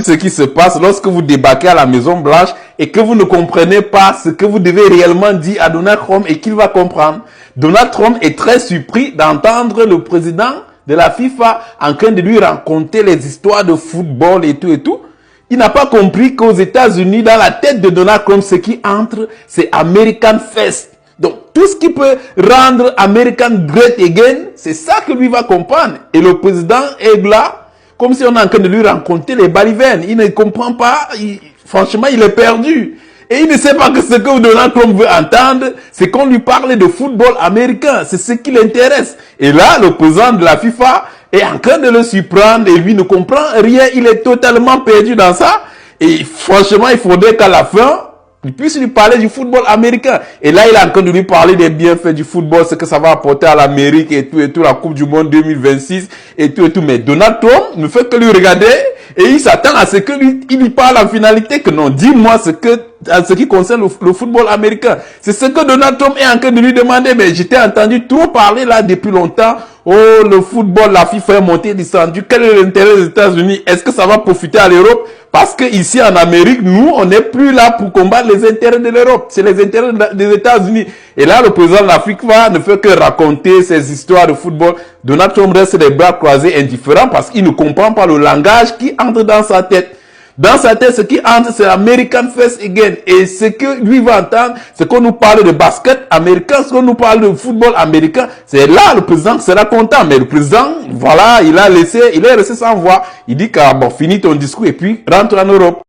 Ce qui se passe lorsque vous débarquez à la Maison Blanche et que vous ne comprenez pas ce que vous devez réellement dire à Donald Trump et qu'il va comprendre. Donald Trump est très surpris d'entendre le président de la FIFA en train de lui raconter les histoires de football et tout et tout. Il n'a pas compris qu'aux États-Unis, dans la tête de Donald Trump, ce qui entre, c'est American First. Donc, tout ce qui peut rendre American Great Again, c'est ça que lui va comprendre. Et le président est là, comme si on est en train de lui raconter les balivernes. Il ne comprend pas, franchement, il est perdu. Et il ne sait pas que ce que Donald Trump veut entendre, c'est qu'on lui parle de football américain. C'est ce qui l'intéresse. Et là, le président de la FIFA est en train de le surprendre et lui ne comprend rien. Il est totalement perdu dans ça. Et franchement, il faudrait qu'à la fin, il puisse lui parler du football américain. Et là, il est en train de lui parler des bienfaits du football, ce que ça va apporter à l'Amérique et tout, la Coupe du Monde 2026 et tout. Mais Donald Trump ne fait que lui regarder et il s'attend à ce que il lui parle en finalité que non, dis-moi ce qui concerne le football américain. C'est ce que Donald Trump est en train de lui demander. Mais je t'ai entendu trop parler là depuis longtemps. Oh, le football, la FIFA est montée, descendue. Quel est l'intérêt des États-Unis? Est-ce que ça va profiter à l'Europe? Parce que ici en Amérique, nous, on n'est plus là pour combattre les intérêts de l'Europe. C'est les intérêts des États-Unis. Et là, le président de l'Afrique ne fait que raconter ces histoires de football. Donald Trump reste les bras croisés indifférent parce qu'il ne comprend pas le langage qui entre dans sa tête. Dans sa tête, ce qui entre, c'est American First Again. Et ce que lui va entendre, c'est qu'on nous parle de basket américain, ce qu'on nous parle de football américain. C'est là, le président sera content. Mais le président, voilà, il est resté sans voix. Il dit que, bon, finis ton discours et puis rentre en Europe.